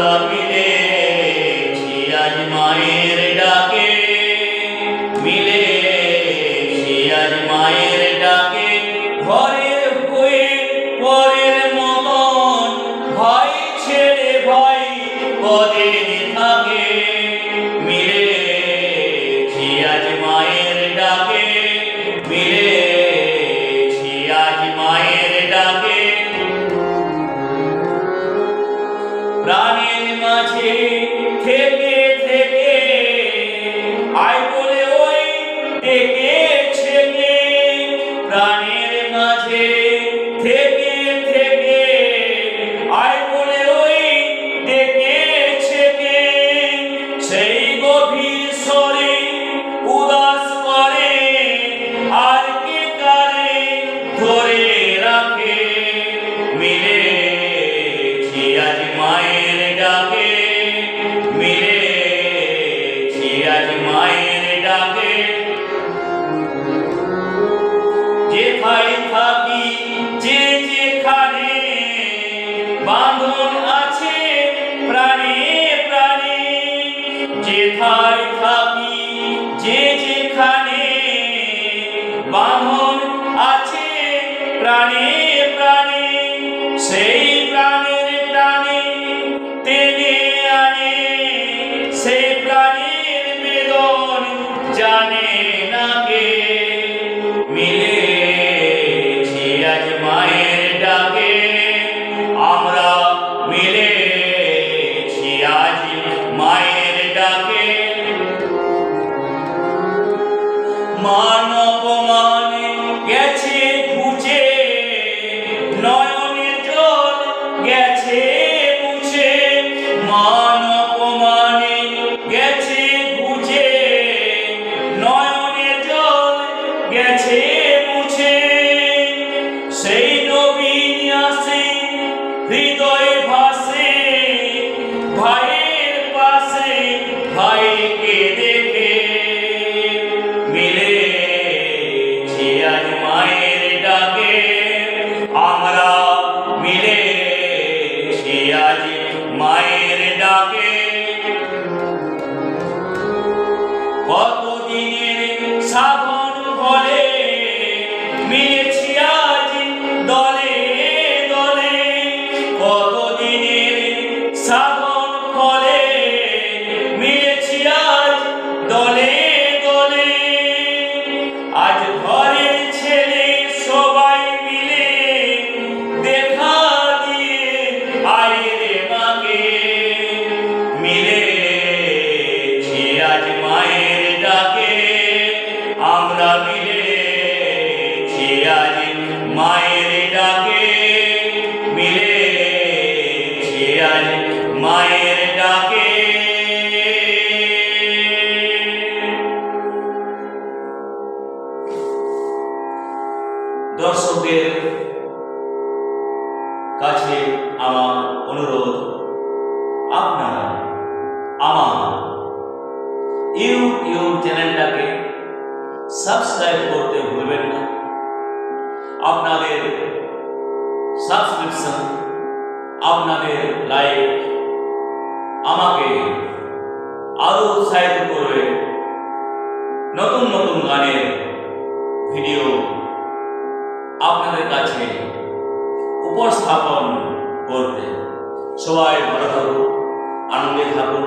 আমরা মিলেছি আজ মায়ের ডাকে, মিলেছি আজ মায়ের ডাকে। ঘরের হয়ে পরের মতন ভাই ছেড়ে ভাই পদে থাকে। মিলেছি আজ মায়ের ডাকে, মিলেছি আজ মায়ের ডাকে। প্রাণের মাঝে থেকে থেকে আয় বলে ওই ডেকেছে কে। প্রাণের মাঝে থেকে থেকে আয় বলে ওই ডেকেছে কে। সেই গভীর স্বরে উদাস করে আর কে কারে ধরে রাখে। মিলেছি আজ মায়ের ডাকে, মিলেছি আজ মায়ের ডাকে। যেথায় থাকি যে যেখানে বাঁধন আছে প্রাণে প্রাণে। যেথায় থাকি যে যেখানে বাঁধন আছে প্রাণে প্রাণে। সেই প্রাণের টানে টেনে আনে, সেই প্রাণের বেদন জানে না কে। মিলেছি আজ মায়ের ডাকে, আমরা মিলেছি আজ মায়ের ডাকে। মান অপমান গেছে ঘুচে, নয়নের জল গেছে মুছে। মান অপমান গেছে ঘুচে, নয়নের জল গেছে মুছে। সেই নবীন আসে হৃদয় ভাসে, ভাইয়ের পাশে ভাইকে দেখে। মিলেছি আজ মায়ের ডাকে, আমরা মিলেছি আজ মায়ের ডাকে। কতদিনের সাধন ফলে মিলেছি আজ দলে দলে। কতদিনের সাধন ফলে মিলেছি আজ দলে দলে। আজ ঘরের ছেলে সবাই মিলে দেখা দিয়ে আইরে মাকে। মিলেছি আজ মায়ের ডাকে, আমরা মিলেছি আজ মায়ের ডাকে, মিলেছি আজ মায়ের ডাকে। দর্শকদের কাছে আমার অনুরোধ, আপনারা আমার ইউটিউব চ্যানেলটাকে সাবস্ক্রাইব করতে ভুলবেন না। আপনাদের সাবস্ক্রিপশন, আপনাদের লাইক আমাকে আরো উৎসাহিত করবে নতুন নতুন গানের ভিডিও আপনাদের কাছে উপস্থাপন করতে। সবাই ভালো থাকুন, আনন্দে থাকুন।